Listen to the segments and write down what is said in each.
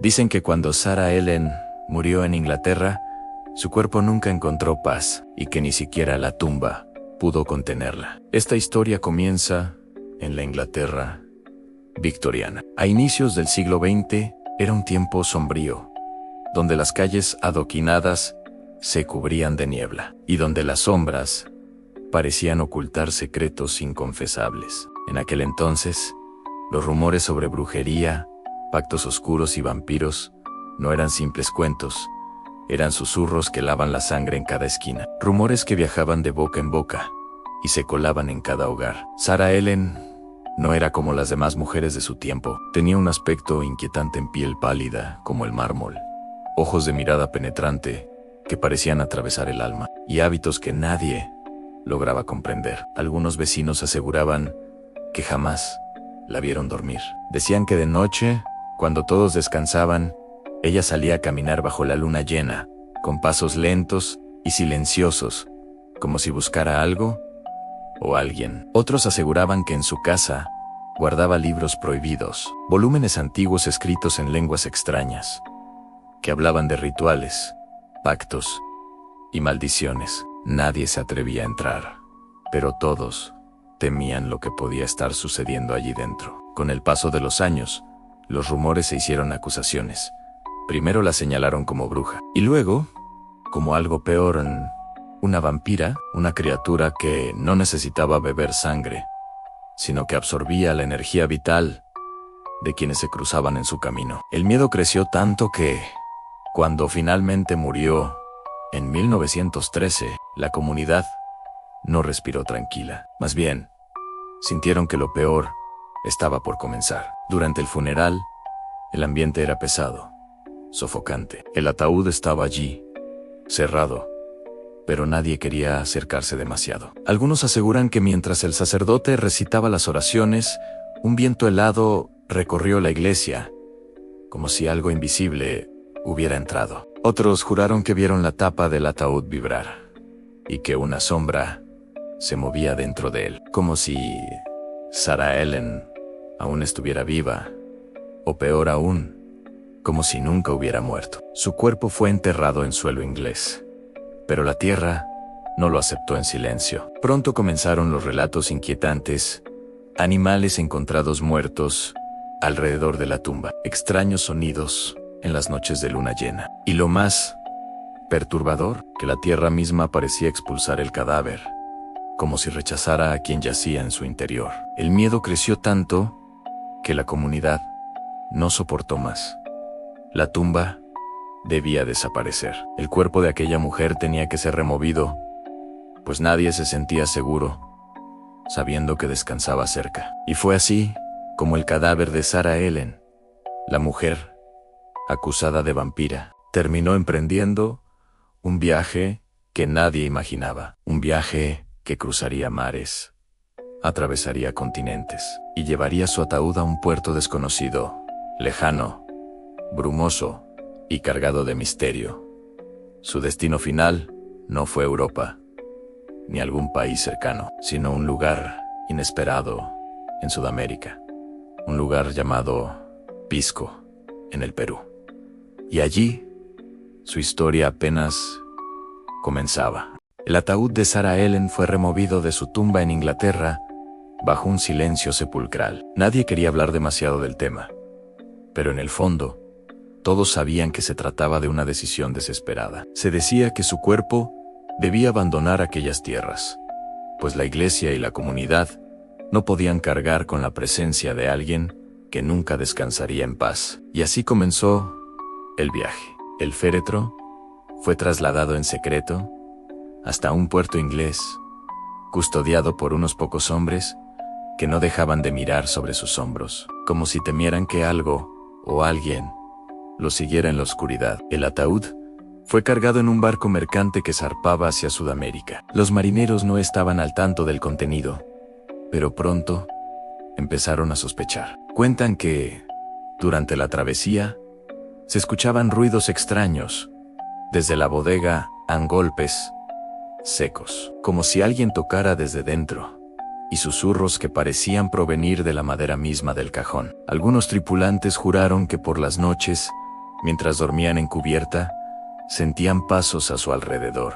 Dicen que cuando Sarah Ellen murió en Inglaterra, su cuerpo nunca encontró paz y que ni siquiera la tumba pudo contenerla. Esta historia comienza en la Inglaterra victoriana. A inicios del siglo XX era un tiempo sombrío, donde las calles adoquinadas se cubrían de niebla y donde las sombras parecían ocultar secretos inconfesables. En aquel entonces, los rumores sobre brujería, pactos oscuros y vampiros no eran simples cuentos, eran susurros que lavan la sangre en cada esquina. Rumores que viajaban de boca en boca y se colaban en cada hogar. Sarah Ellen no era como las demás mujeres de su tiempo. Tenía un aspecto inquietante en piel pálida como el mármol, ojos de mirada penetrante que parecían atravesar el alma, y hábitos que nadie lograba comprender. Algunos vecinos aseguraban que jamás la vieron dormir. Decían que de noche, cuando todos descansaban, ella salía a caminar bajo la luna llena, con pasos lentos y silenciosos, como si buscara algo o alguien. Otros aseguraban que en su casa guardaba libros prohibidos, volúmenes antiguos escritos en lenguas extrañas, que hablaban de rituales, pactos y maldiciones. Nadie se atrevía a entrar, pero todos temían lo que podía estar sucediendo allí dentro. Con el paso de los años, los rumores se hicieron acusaciones. Primero la señalaron como bruja, y luego, como algo peor, una vampira, una criatura que no necesitaba beber sangre, sino que absorbía la energía vital de quienes se cruzaban en su camino. El miedo creció tanto que, cuando finalmente murió, en 1913, la comunidad no respiró tranquila. Más bien, sintieron que lo peor estaba por comenzar. Durante el funeral, el ambiente era pesado, sofocante. El ataúd estaba allí, cerrado, pero nadie quería acercarse demasiado. Algunos aseguran que mientras el sacerdote recitaba las oraciones, un viento helado recorrió la iglesia, como si algo invisible hubiera entrado. Otros juraron que vieron la tapa del ataúd vibrar, y que una sombra se movía dentro de él, como si Sarah Ellen aún estuviera viva, o peor aún, como si nunca hubiera muerto. Su cuerpo fue enterrado en suelo inglés, pero la tierra no lo aceptó en silencio. Pronto comenzaron los relatos inquietantes, animales encontrados muertos alrededor de la tumba, extraños sonidos en las noches de luna llena, y lo más perturbador, que la tierra misma parecía expulsar el cadáver, como si rechazara a quien yacía en su interior. El miedo creció tanto que la comunidad no soportó más. La tumba debía desaparecer. El cuerpo de aquella mujer tenía que ser removido, pues nadie se sentía seguro, sabiendo que descansaba cerca. Y fue así como el cadáver de Sarah Ellen, la mujer acusada de vampira, terminó emprendiendo un viaje que nadie imaginaba. Un viaje que cruzaría mares, atravesaría continentes y llevaría su ataúd a un puerto desconocido, lejano, brumoso y cargado de misterio. Su destino final no fue Europa, ni algún país cercano, sino un lugar inesperado en Sudamérica, un lugar llamado Pisco, en el Perú. Y allí, su historia apenas comenzaba. El ataúd de Sarah Ellen fue removido de su tumba en Inglaterra bajo un silencio sepulcral. Nadie quería hablar demasiado del tema, pero en el fondo, todos sabían que se trataba de una decisión desesperada. Se decía que su cuerpo debía abandonar aquellas tierras, pues la iglesia y la comunidad no podían cargar con la presencia de alguien que nunca descansaría en paz. Y así comenzó el viaje. El féretro fue trasladado en secreto hasta un puerto inglés, custodiado por unos pocos hombres que no dejaban de mirar sobre sus hombros, como si temieran que algo o alguien lo siguiera en la oscuridad. El ataúd fue cargado en un barco mercante que zarpaba hacia Sudamérica. Los marineros no estaban al tanto del contenido, pero pronto empezaron a sospechar. Cuentan que, durante la travesía, se escuchaban ruidos extraños. Desde la bodega, golpes secos, como si alguien tocara desde dentro, y susurros que parecían provenir de la madera misma del cajón. Algunos tripulantes juraron que por las noches Mientras dormían en cubierta, sentían pasos a su alrededor,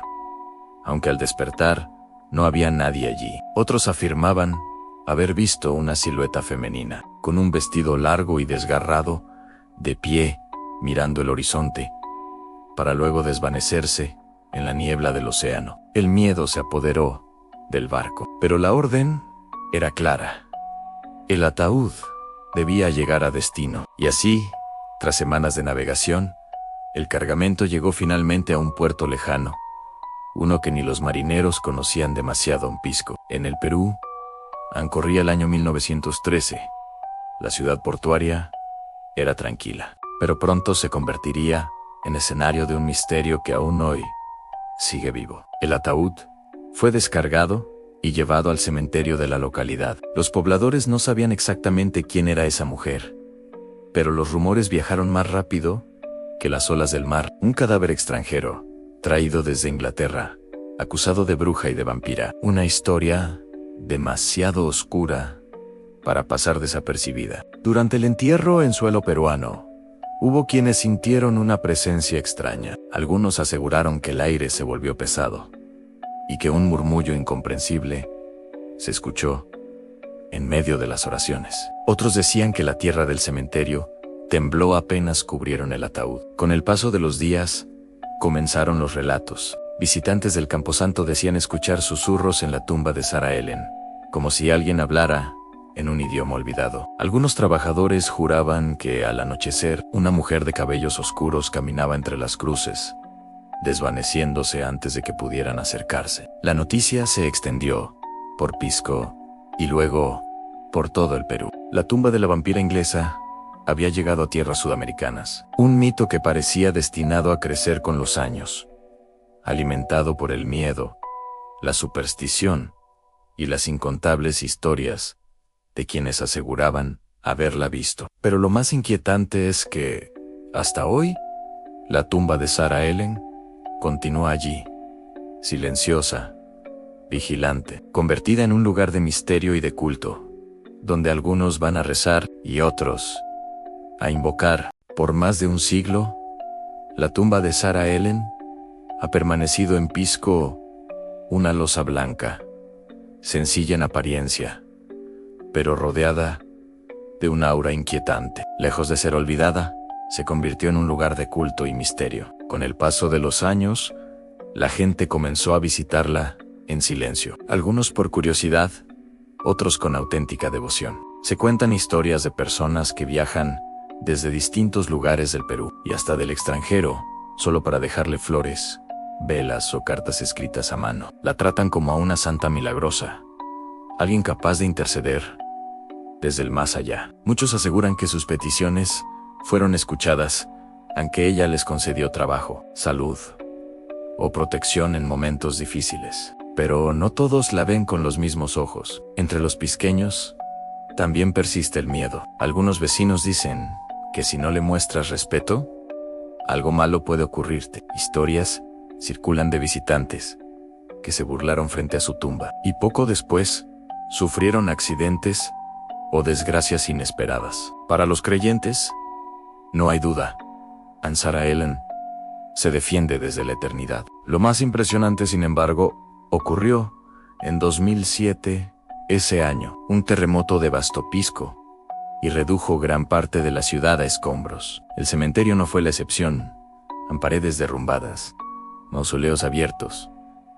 aunque al despertar no había nadie allí. Otros afirmaban haber visto una silueta femenina, con un vestido largo y desgarrado, de pie, mirando el horizonte, para luego desvanecerse en la niebla del océano. El miedo se apoderó del barco, pero la orden era clara. El ataúd debía llegar a destino, y así, tras semanas de navegación, el cargamento llegó finalmente a un puerto lejano, uno que ni los marineros conocían demasiado en Pisco. En el Perú, ancorría el año 1913. La ciudad portuaria era tranquila, pero pronto se convertiría en escenario de un misterio que aún hoy sigue vivo. El ataúd fue descargado y llevado al cementerio de la localidad. Los pobladores no sabían exactamente quién era esa mujer, pero los rumores viajaron más rápido que las olas del mar. Un cadáver extranjero, traído desde Inglaterra, acusado de bruja y de vampira. Una historia demasiado oscura para pasar desapercibida. Durante el entierro en suelo peruano, hubo quienes sintieron una presencia extraña. Algunos aseguraron que el aire se volvió pesado y que un murmullo incomprensible se escuchó en medio de las oraciones. Otros decían que la tierra del cementerio tembló apenas cubrieron el ataúd. Con el paso de los días, comenzaron los relatos. Visitantes del camposanto decían escuchar susurros en la tumba de Sarah Ellen, como si alguien hablara en un idioma olvidado. Algunos trabajadores juraban que al anochecer, una mujer de cabellos oscuros caminaba entre las cruces, desvaneciéndose antes de que pudieran acercarse. La noticia se extendió por Pisco y luego por todo el Perú. La tumba de la vampira inglesa había llegado a tierras sudamericanas. Un mito que parecía destinado a crecer con los años, alimentado por el miedo, la superstición y las incontables historias de quienes aseguraban haberla visto. Pero lo más inquietante es que, hasta hoy, la tumba de Sarah Ellen continúa allí, silenciosa, vigilante, convertida en un lugar de misterio y de culto, donde algunos van a rezar y otros a invocar. Por más de un siglo, la tumba de Sarah Ellen ha permanecido en Pisco, una losa blanca, sencilla en apariencia, pero rodeada de un aura inquietante. Lejos de ser olvidada, se convirtió en un lugar de culto y misterio. Con el paso de los años, la gente comenzó a visitarla en silencio. Algunos por curiosidad, otros con auténtica devoción. Se cuentan historias de personas que viajan desde distintos lugares del Perú y hasta del extranjero, solo para dejarle flores, velas o cartas escritas a mano. La tratan como a una santa milagrosa, alguien capaz de interceder desde el más allá. Muchos aseguran que sus peticiones fueron escuchadas, aunque ella les concedió trabajo, salud o protección en momentos difíciles. Pero no todos la ven con los mismos ojos. Entre los pisqueños también persiste el miedo. Algunos vecinos dicen que si no le muestras respeto, algo malo puede ocurrirte. Historias circulan de visitantes que se burlaron frente a su tumba y poco después sufrieron accidentes o desgracias inesperadas. Para los creyentes, no hay duda, Sarah Ellen se defiende desde la eternidad. Lo más impresionante, sin embargo, ocurrió en 2007. Ese año, un terremoto devastó Pisco y redujo gran parte de la ciudad a escombros. El cementerio no fue la excepción. Paredes derrumbadas, mausoleos abiertos,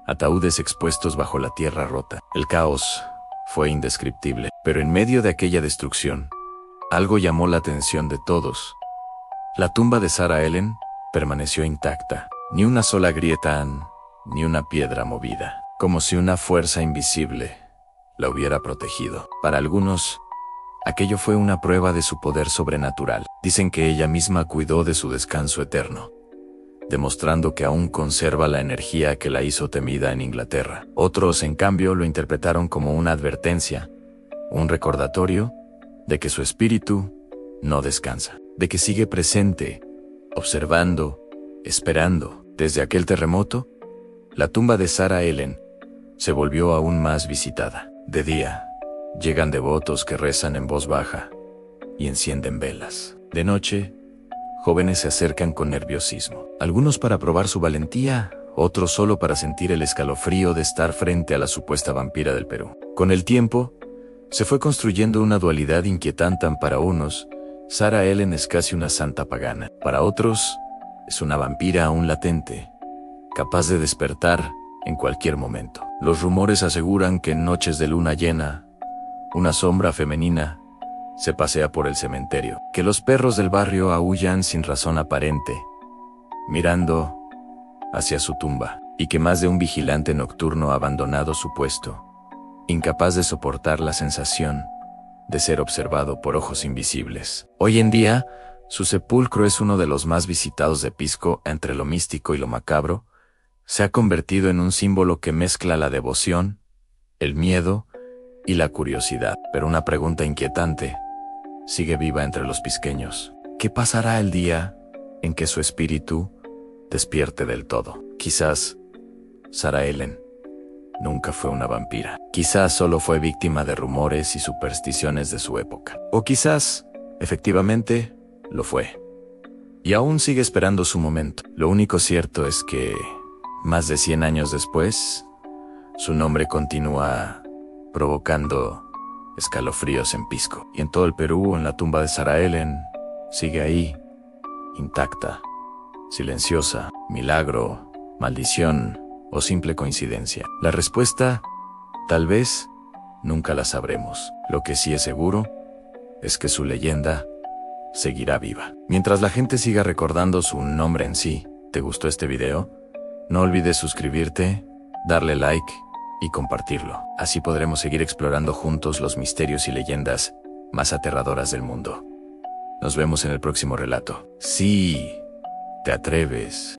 ataúdes expuestos bajo la tierra rota. El caos fue indescriptible, pero en medio de aquella destrucción, algo llamó la atención de todos. La tumba de Sarah Ellen permaneció intacta. Ni una sola grieta, ni una piedra movida, como si una fuerza invisible la hubiera protegido. Para algunos, aquello fue una prueba de su poder sobrenatural. Dicen que ella misma cuidó de su descanso eterno, demostrando que aún conserva la energía que la hizo temida en Inglaterra. Otros, en cambio, lo interpretaron como una advertencia, un recordatorio de que su espíritu no descansa, de que sigue presente, observando, esperando. Desde aquel terremoto, la tumba de Sarah Ellen se volvió aún más visitada. De día, llegan devotos que rezan en voz baja y encienden velas. De noche, Jóvenes se acercan con nerviosismo. Algunos para probar su valentía, otros solo para sentir el escalofrío de estar frente a la supuesta vampira del Perú. Con el tiempo, se fue construyendo una dualidad inquietante. Para unos, Sarah Ellen es casi una santa pagana. Para otros, es una vampira aún latente, capaz de despertar en cualquier momento. Los rumores aseguran que en noches de luna llena, una sombra femenina se pasea por el cementerio, que los perros del barrio aúllan sin razón aparente, mirando hacia su tumba, y que más de un vigilante nocturno ha abandonado su puesto, incapaz de soportar la sensación de ser observado por ojos invisibles. Hoy en día, su sepulcro es uno de los más visitados de Pisco. Entre lo místico y lo macabro, se ha convertido en un símbolo que mezcla la devoción, el miedo y la curiosidad. Pero una pregunta inquietante sigue viva entre los pisqueños. ¿Qué pasará el día en que su espíritu despierte del todo? Quizás Sarah Ellen nunca fue una vampira. Quizás solo fue víctima de rumores y supersticiones de su época. O quizás, efectivamente, lo fue. Y aún sigue esperando su momento. Lo único cierto es que, más de 100 años después, su nombre continúa provocando escalofríos en Pisco. Y en todo el Perú, en la tumba de Sarah Ellen, sigue ahí, intacta, silenciosa, milagro, maldición o simple coincidencia. La respuesta, tal vez, nunca la sabremos. Lo que sí es seguro es que su leyenda seguirá viva. Mientras la gente siga recordando su nombre en sí. ¿Te gustó este video? No olvides suscribirte, darle like y compartirlo. Así podremos seguir explorando juntos los misterios y leyendas más aterradoras del mundo. Nos vemos en el próximo relato. Sí, te atreves.